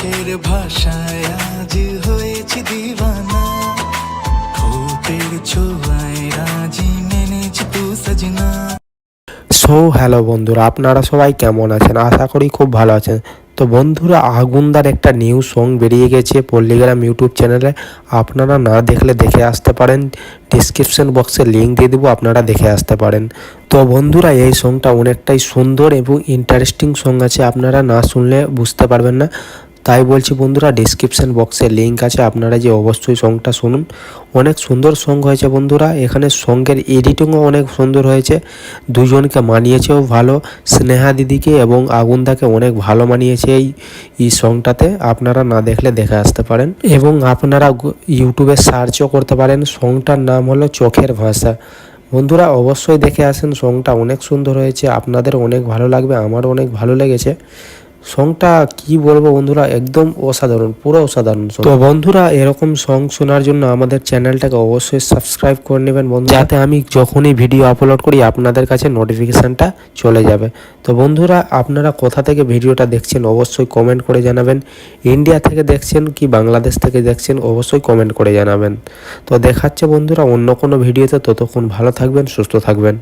চোখের ভাষায় আজ হয়েছি দিওয়ানা, ঠোঁটের ছোঁয়ায় আজই মেনেছি তু সজনা। হ্যালো বন্ধুরা, আপনারা সবাই কেমন আছেন? আশা করি খুব ভালো আছেন। তো বন্ধুরা, আগুনদার একটা নিউ সং বেরিয়ে গেছে পল্লিগ্রাম ইউটিউব চ্যানেলে। আপনারা না দেখলে দেখে আসতে পারেন, ডিসক্রিপশন বক্সে লিঙ্ক দিয়ে দেবো, আপনারা দেখে আসতে পারেন। তো বন্ধুরা, এই সংটা অনেকটাই সুন্দর এবং ইন্টারেস্টিং সং আছে, আপনারা না শুনলে বুঝতে পারবেন না। তাই বলছি বন্ধুরা, ডিসক্রিপশন বক্সে লিঙ্ক আছে, আপনারা যে অবশ্যই সংটা শুনুন। অনেক সুন্দর সং হয়েছে বন্ধুরা। এখানে সঙ্গের এডিটিংও অনেক সুন্দর হয়েছে, দুজনকে মানিয়েছেও ভালো। স্নেহা দিদিকে এবং আগুনদাকে অনেক ভালো মানিয়েছে এই সংটাতে। আপনারা না দেখলে দেখে আসতে পারেন এবং আপনারা ইউটিউবে সার্চও করতে পারেন। সংটার নাম হলো চোখের ভাষা। বন্ধুরা অবশ্যই দেখে আসেন, সংটা অনেক সুন্দর হয়েছে, আপনাদের অনেক ভালো লাগবে, আমারও অনেক ভালো লেগেছে। সংটা কি বলবো বন্ধুরা, একদম অসাধারণ, পুরো অসাধারণ। তো বন্ধুরা, এরকম সং শোনার জন্য আমাদের চ্যানেলটাকে অবশ্যই সাবস্ক্রাইব করে নেবেন বন্ধু, যাতে আমি যখনই ভিডিও আপলোড করি আপনাদের কাছে নোটিফিকেশানটা চলে যাবে। তো বন্ধুরা, আপনারা কোথা থেকে ভিডিওটা দেখছেন অবশ্যই কমেন্ট করে জানাবেন। ইন্ডিয়া থেকে দেখছেন কি বাংলাদেশ থেকে দেখছেন অবশ্যই কমেন্ট করে জানাবেন। তো দেখাচ্ছে বন্ধুরা অন্য কোনো ভিডিওতে, ততক্ষণ ভালো থাকবেন, সুস্থ থাকবেন।